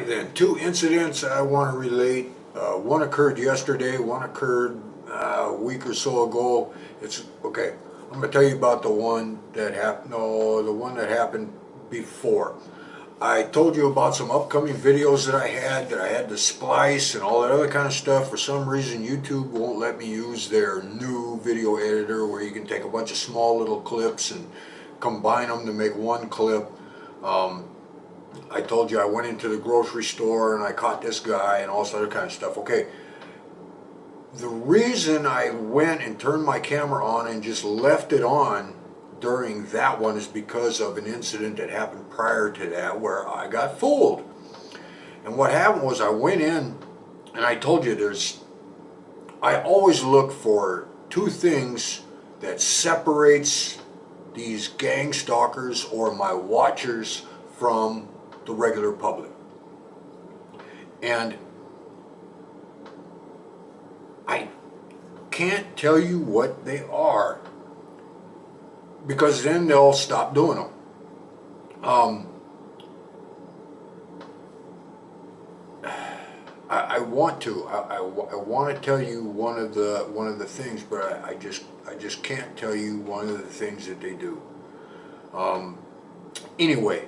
Alrighty then, two incidents I want to relate. One occurred yesterday, one occurred a week or so ago. It's okay. I'm going to tell you about the one that happened. No, the one that happened before. I told you about some upcoming videos that I had to splice and all that other kind of stuff. For some reason, YouTube won't let me use their new video editor where you can take a bunch of small little clips and combine them to make one clip. I told you I went into the grocery store and I caught this guy and all this other kind of stuff. Okay, the reason I went and turned my camera on and just left it on during that one is because of an incident that happened prior to that where I got fooled. And what happened was I went in and I told you I always look for two things that separates these gang stalkers or my watchers from the regular public. And I can't tell you what they are because then they'll stop doing them. I want to. I want to tell you one of the things, but I just can't tell you one of the things that they do. Anyway,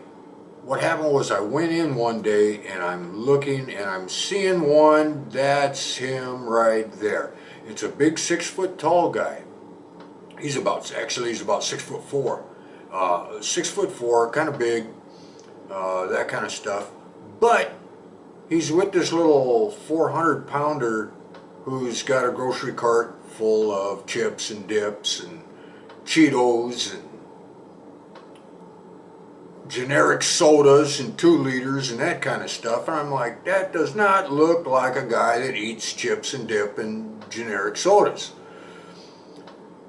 what happened was I went in one day and I'm looking and I'm seeing one. That's him right there. It's a big 6 foot tall guy. He's about 6'4". 6'4", kind of big, that kind of stuff. But he's with this little 400-pounder who's got a grocery cart full of chips and dips and Cheetos and generic sodas and 2 liters and that kind of stuff. And I'm like, that does not look like a guy that eats chips and dip and generic sodas.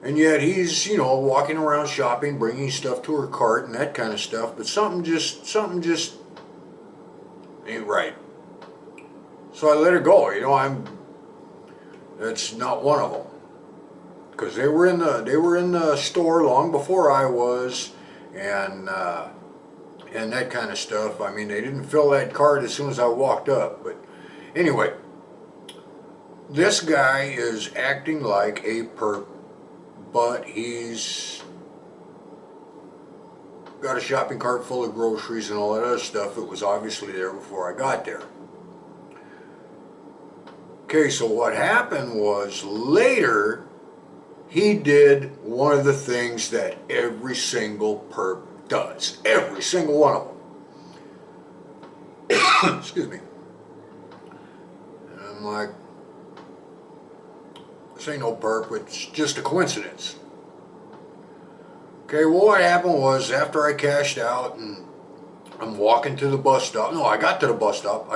And yet he's, walking around shopping, bringing stuff to her cart and that kind of stuff. But something just ain't right. So I let her go. That's not one of them. Because they were in the store long before I was, and that kind of stuff. I mean, they didn't fill that cart as soon as I walked up. But anyway, this guy is acting like a perp, but he's got a shopping cart full of groceries and all that other stuff. It was obviously there before I got there. Okay, so what happened was later he did one of the things that every single perp does. Every single one of them. Excuse me. And I'm like, this ain't no perp, it's just a coincidence. Okay, well what happened was after I cashed out and I'm walking to the bus stop. No, I got to the bus stop.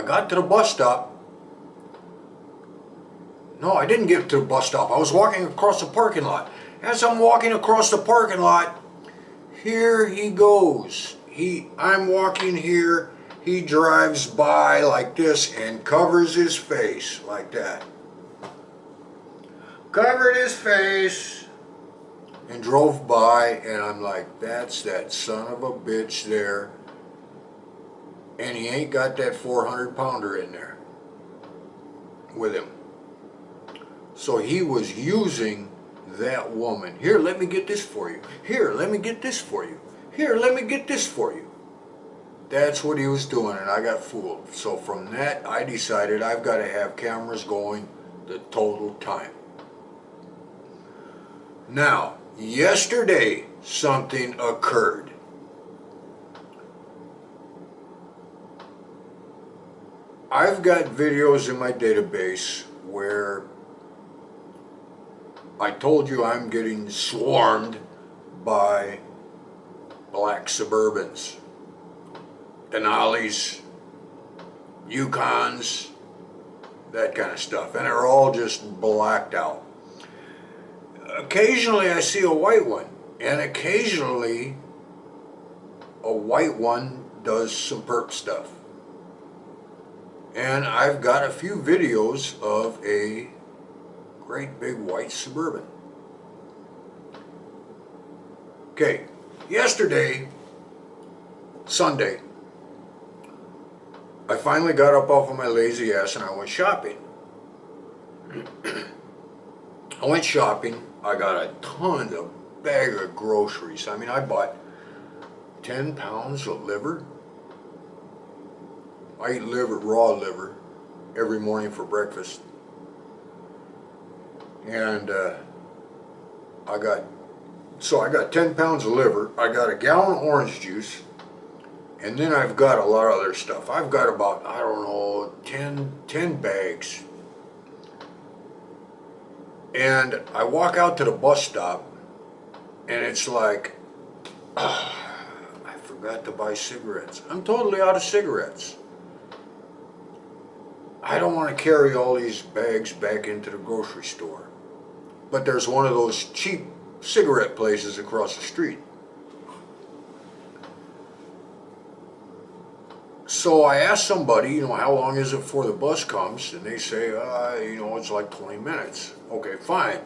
No, I didn't get to the bus stop. I was walking across the parking lot. As I'm walking across the parking lot, here he goes. I'm walking here. He drives by like this and covers his face like that. Covered his face and drove by, and I'm like, that's that son of a bitch there. And he ain't got that 400-pounder in there with him. So he was using that woman. Here, let me get this for you. Here, let me get this for you. Here, let me get this for you. That's what he was doing, and I got fooled. So from that, I decided I've got to have cameras going the total time. Now, yesterday, something occurred. I've got videos in my database where I told you I'm getting swarmed by black Suburbans, Denali's, Yukons, that kind of stuff, and they're all just blacked out. Occasionally I see a white one, and occasionally a white one does some perp stuff. And I've got a few videos of a great big white Suburban. Okay, yesterday, Sunday, I finally got up off of my lazy ass and I went shopping. I went shopping. I got a ton of bag of groceries. I mean, I bought 10 pounds of liver. I eat liver, raw liver, every morning for breakfast. And I got 10 pounds of liver. I got a gallon of orange juice. And then I've got a lot of other stuff. I've got about, I don't know, 10 bags. And I walk out to the bus stop, and it's like, I forgot to buy cigarettes. I'm totally out of cigarettes. I don't want to carry all these bags back into the grocery store. But there's one of those cheap cigarette places across the street. So I asked somebody, how long is it before the bus comes? And they say, it's like 20 minutes. Okay, fine.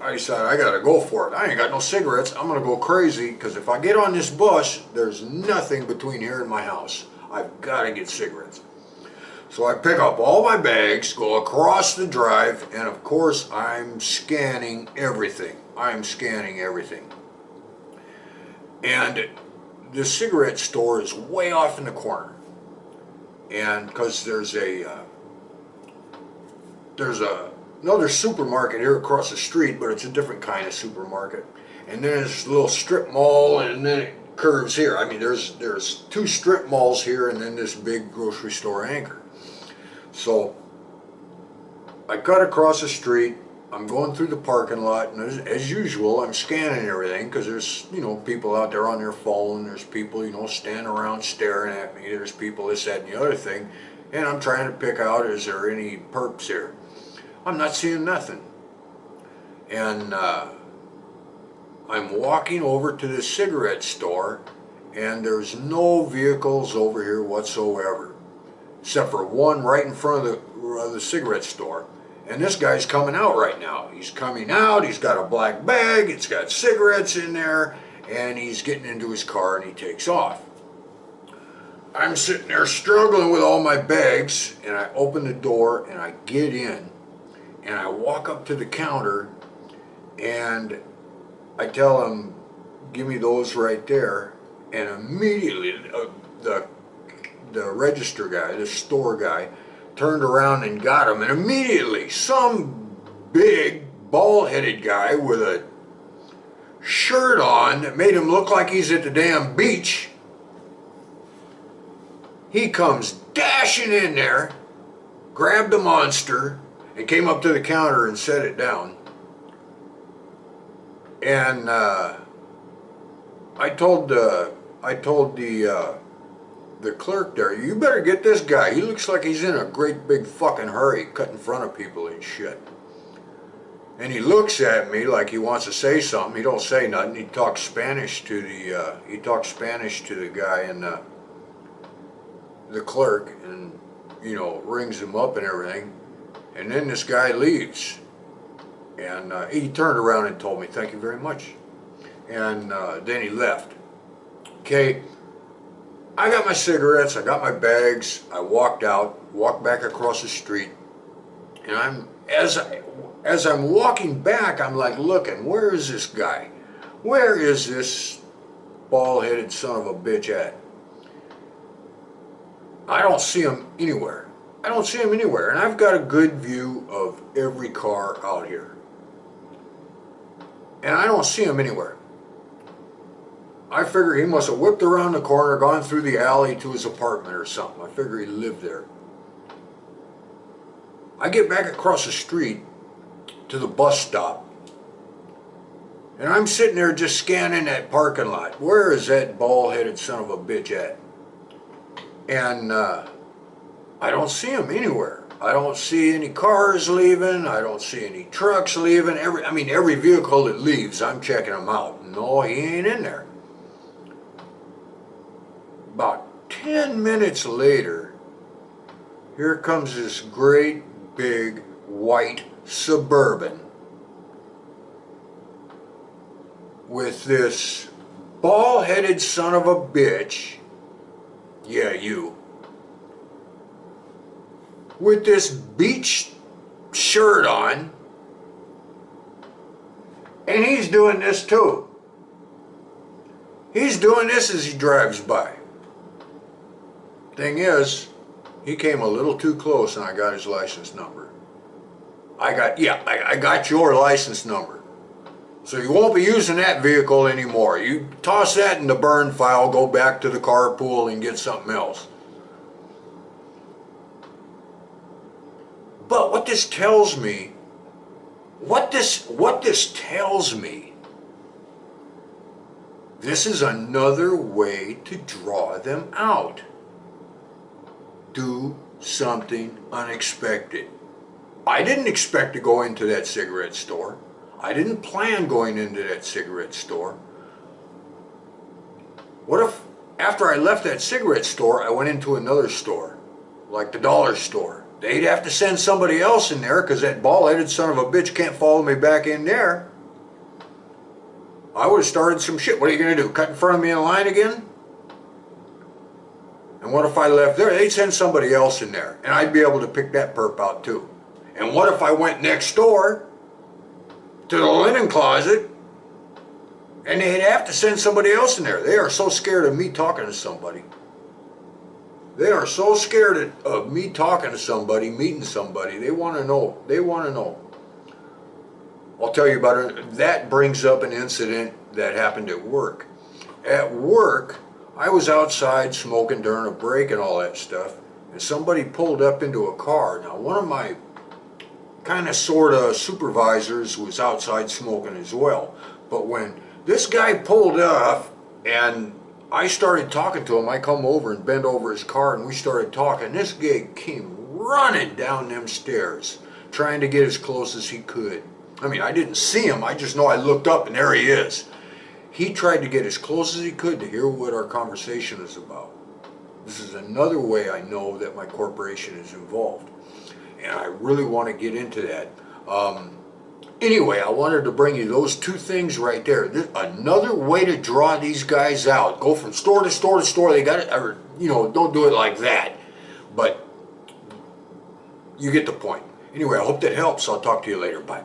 I decided I gotta go for it. I ain't got no cigarettes. I'm gonna go crazy, because if I get on this bus, there's nothing between here and my house. I've gotta get cigarettes. So I pick up all my bags, go across the drive, and of course I'm scanning everything. I'm scanning everything. And the cigarette store is way off in the corner. And because there's another supermarket here across the street, but it's a different kind of supermarket. And then there's a little strip mall, and then it curves here. I mean, there's 2 strip malls here, and then this big grocery store anchor. So I cut across the street. I'm going through the parking lot, and as usual, I'm scanning everything, because there's, people out there on their phone. There's people, standing around staring at me. There's people this, that, and the other thing. And I'm trying to pick out, is there any perps here? I'm not seeing nothing. And I'm walking over to the cigarette store, and there's no vehicles over here whatsoever, except for one right in front of the cigarette store. And this guy's coming out right now. He's coming out, he's got a black bag, it's got cigarettes in there, and he's getting into his car and he takes off. I'm sitting there struggling with all my bags, and I open the door and I get in, and I walk up to the counter, and I tell him, give me those right there, and immediately the register guy, the store guy, turned around and got him, and immediately some big bald-headed guy with a shirt on that made him look like he's at the damn beach, he comes dashing in there, grabbed the monster, and came up to the counter and set it down. And I told the clerk there, you better get this guy. He looks like he's in a great big fucking hurry, cut in front of people and shit. And he looks at me like he wants to say something. He don't say nothing. He talks Spanish to the guy and the clerk, and rings him up and everything. And then this guy leaves, and he turned around and told me, thank you very much. And then he left. Okay. I got my cigarettes, I got my bags, I walked back across the street, and as I'm walking back, I'm like looking, where is this guy? Where is this bald-headed son of a bitch at? I don't see him anywhere. I don't see him anywhere, and I've got a good view of every car out here. And I don't see him anywhere. I figure he must have whipped around the corner, gone through the alley to his apartment or something. I figure he lived there. I get back across the street to the bus stop, and I'm sitting there just scanning that parking lot. Where is that bald-headed son of a bitch at? And I don't see him anywhere. I don't see any cars leaving. I don't see any trucks leaving. Every vehicle that leaves, I'm checking them out. No, he ain't in there. About 10 minutes later, here comes this great big white Suburban with this bald-headed son of a bitch, yeah, you, with this beach shirt on, and he's doing this too. He's doing this as he drives by. Thing is, he came a little too close and I got his license number. I got your license number. So you won't be using that vehicle anymore. You toss that in the burn file, go back to the carpool and get something else. But what this tells me, this is another way to draw them out. Do something unexpected. I didn't expect to go into that cigarette store. I didn't plan going into that cigarette store. What if after I left that cigarette store, I went into another store, like the dollar store? They'd have to send somebody else in there because that bald-headed son of a bitch can't follow me back in there. I would have started some shit. What are you going to do? Cut in front of me in line again? And what if I left there? They'd send somebody else in there, and I'd be able to pick that perp out too. And what if I went next door to the linen closet, and they'd have to send somebody else in there? They are so scared of me talking to somebody. They are so scared of me talking to somebody, meeting somebody. They want to know. They want to know. I'll tell you about it. That brings up an incident that happened at work. At work, I was outside smoking during a break and all that stuff, and somebody pulled up into a car. Now, one of my kind of sort of supervisors was outside smoking as well. But when this guy pulled up and I started talking to him, I come over and bent over his car and we started talking. This guy came running down them stairs, trying to get as close as he could. I mean, I didn't see him, I just know I looked up and there he is. He tried to get as close as he could to hear what our conversation is about. This is another way I know that my corporation is involved. And I really want to get into that. Anyway, I wanted to bring you those two things right there. Another way to draw these guys out. Go from store to store to store. They got it, or, don't do it like that. But you get the point. Anyway, I hope that helps. I'll talk to you later. Bye.